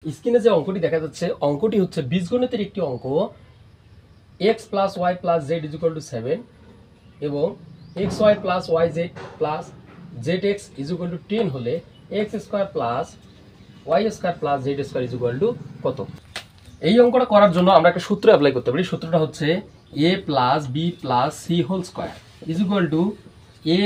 স্ক্রিনে যে অঙ্কটি দেখা যাচ্ছে অঙ্কটি হচ্ছে বীজগণিতের একটি অঙ্ক x plus Y plus Z is equal to 7 এবং x y plus y z plus z x is equal to 10 হলে x square plus y square plus z square is equal to কত। এই অঙ্কটা করার জন্য আমরা একটা সূত্র অ্যাপ্লাই করতে পারি। সূত্রটা হচ্ছে a plus b plus c whole square is equal to a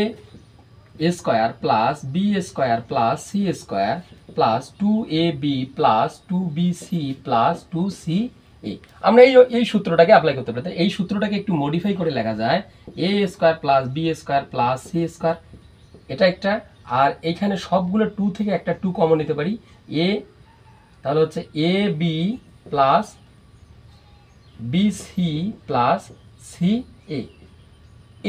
square plus b square plus c square plus 2ab plus 2bc plus 2ca। আমরা এই সূত্রটাকে অ্যাপ্লাই করতে পারি। এই সূত্রটাকে একটু মডিফাই করে লেখা যায় a square plus b square plus c square, এটা একটা। আর এইখানে সবগুলো 2 থেকে একটা 2 কমন নিতে পারি, a তাহলে হচ্ছে A B plus BC plus C A,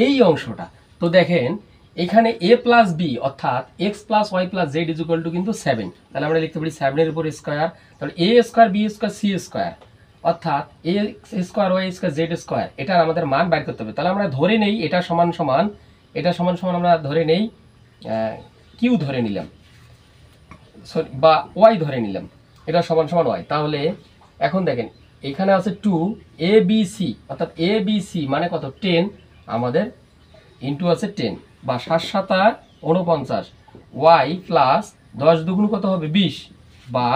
এই অংশটা। তো দেখেন এখানে a প্লাস বি অর্থাৎ X plus Y plus Z is equal to কিন্তু 7, তাহলে আমরা লিখতে পারি 7-এর উপর স্কোয়ার, তাহলে A square B square C square অর্থাৎ A square Y square Z square, এটার আমাদের মান বাইর করতে হবে। তাহলে আমরা ধরে নেই এটা সমান সমান আমরা ধরে নেই কিউ ধরে নিলাম বা ওয়াই ধরে নিলাম, এটা সমান সমান ওয়াই। তাহলে এখন দেখেন এখানে আছে 2abc অর্থাৎ abc মানে কত 10, আমাদের ইন্টু আছে 10 বা 7-7 49, y প্লাস 10 দুগুণ কত হবে 20 বা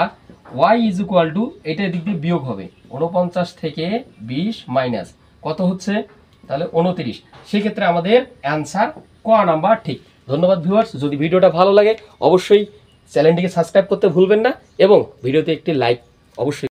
y ইজ ইকুয়াল টু এটা দিক দিয়ে বিয়োগ হবে 49 থেকে 20 মাইনাস কত হচ্ছে তাহলে 29। সেক্ষেত্রে আমাদের অ্যান্সার ক নাম্বার ঠিক। ধন্যবাদ ভিউয়ার্স, যদি ভিডিওটা ভালো লাগে অবশ্যই চ্যানেলটিকে সাবস্ক্রাইব করতে ভুলবেন না এবং ভিডিওতে একটি লাইক অবশ্যই